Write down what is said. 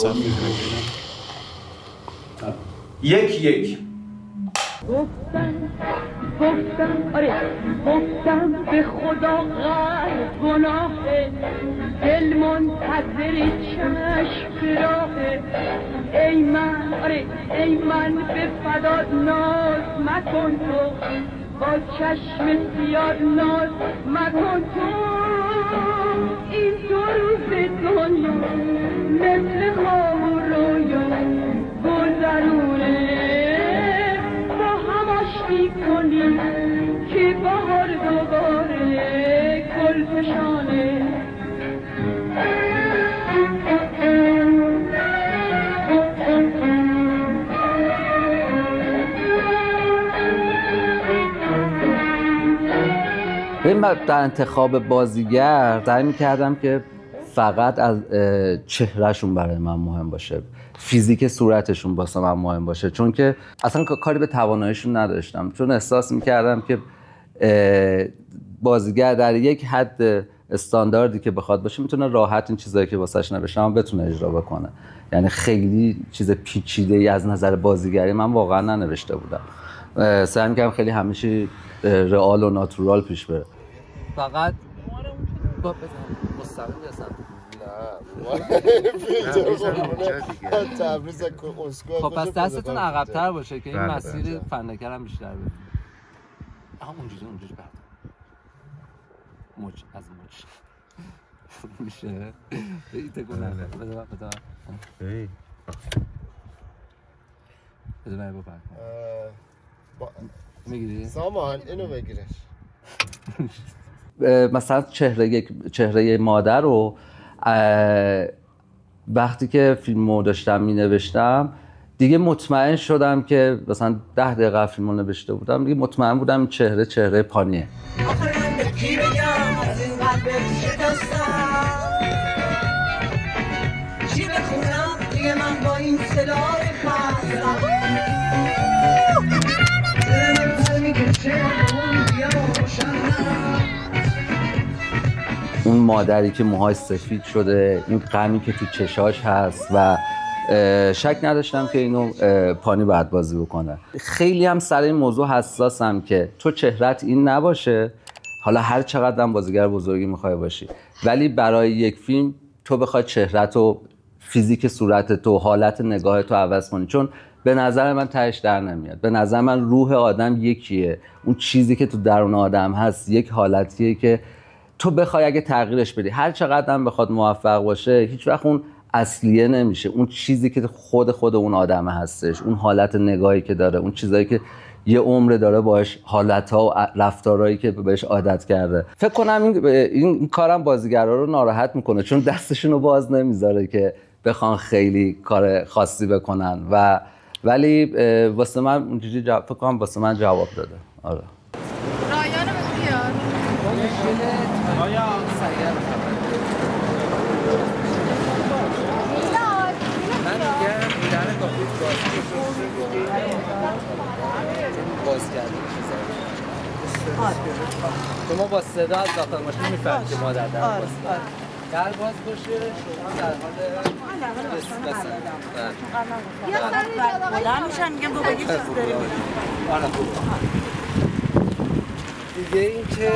مثلا میتونم یک گفتم به خدا قلب گناهه دل منتظر چشم راهه ای من به فدات ناز مکن تو با چشم سیاه ناز مکن تو این 2 روز دنیا مثل خواب و رویا گذرونه کنی که بهار دوباره گل فشانه من در انتخاب بازیگر سعی می‌کردم که فقط از چهرهشون برای من مهم باشه، فیزیک صورتشون واسه من مهم باشه، چون که اصلا کاری به تواناییشون نداشتم، چون احساس میکردم که بازیگر در یک حد استانداردی که بخواد باشه میتونه راحت این چیزایی که واسش نوشتم بتونه اجرا بکنه. یعنی خیلی چیز پیچیده‌ای از نظر بازیگری من واقعا ننوشته بودم. سعی می‌کردم خیلی همیشه رئال و ناتورال پیش بره. فقط مستقیم خب پس دستتون عقب‌تر باشه که این مسیر فنکرم بیشتر بده. اونجوری بعد از موج میشه این تکون نخواه بده من بپرد میگیری؟ سامان اینو بگیرش. مثلا چهره مادر رو وقتی که فیلمو داشتم مینوشتم دیگه مطمئن شدم که مثلا 10 دقیقه فیلمو نوشته بودم دیگه مطمئن بودم این چهره پانیه. آخه من به کی بگم از این قلب شکستم چی بخونم دیگه من با این صدای خستم دلم میگه چه اون مادری که موهاش سفید شده، این غمی که تو چشاش هست و شک نداشتم که اینو پانی باید بازی بکنه. خیلی هم سر این موضوع حساسم که تو چهرت این نباشه، حالا هر چقدر هم بازیگر بزرگی میخوای باشی، ولی برای یک فیلم تو بخوای چهرت و فیزیک صورت تو، حالت نگاه تو عوض کنی، چون به نظر من تهش در نمیاد. به نظر من روح آدم یکیه، اون چیزی که تو درون آدم هست یک حالتیه که تو بخوای اگه تغییرش بدی هر چقدر هم بخواد موفق باشه هیچ وقت اون اصلیه نمیشه، اون چیزی که خود اون آدم هستش، اون حالت نگاهی که داره، اون چیزایی که یه عمر داره باهاش، حالت‌ها و رفتارهایی که بهش عادت کرده. فکر کنم این کارم بازیگرا رو ناراحت میکنه، چون دستشون رو باز نمیذاره که بخوان خیلی کار خاصی بکنن ولی واسه من اونجوری فکر کنم واسه من جواب داده. آره. رایان رو بیار. رایان سریع باز کردیم شما با صدا از داخل ماشین میفهمید که مادر در باز در باز باشه شما در حال بلند میشن میگم بابا یه چیز داریم دیگه این که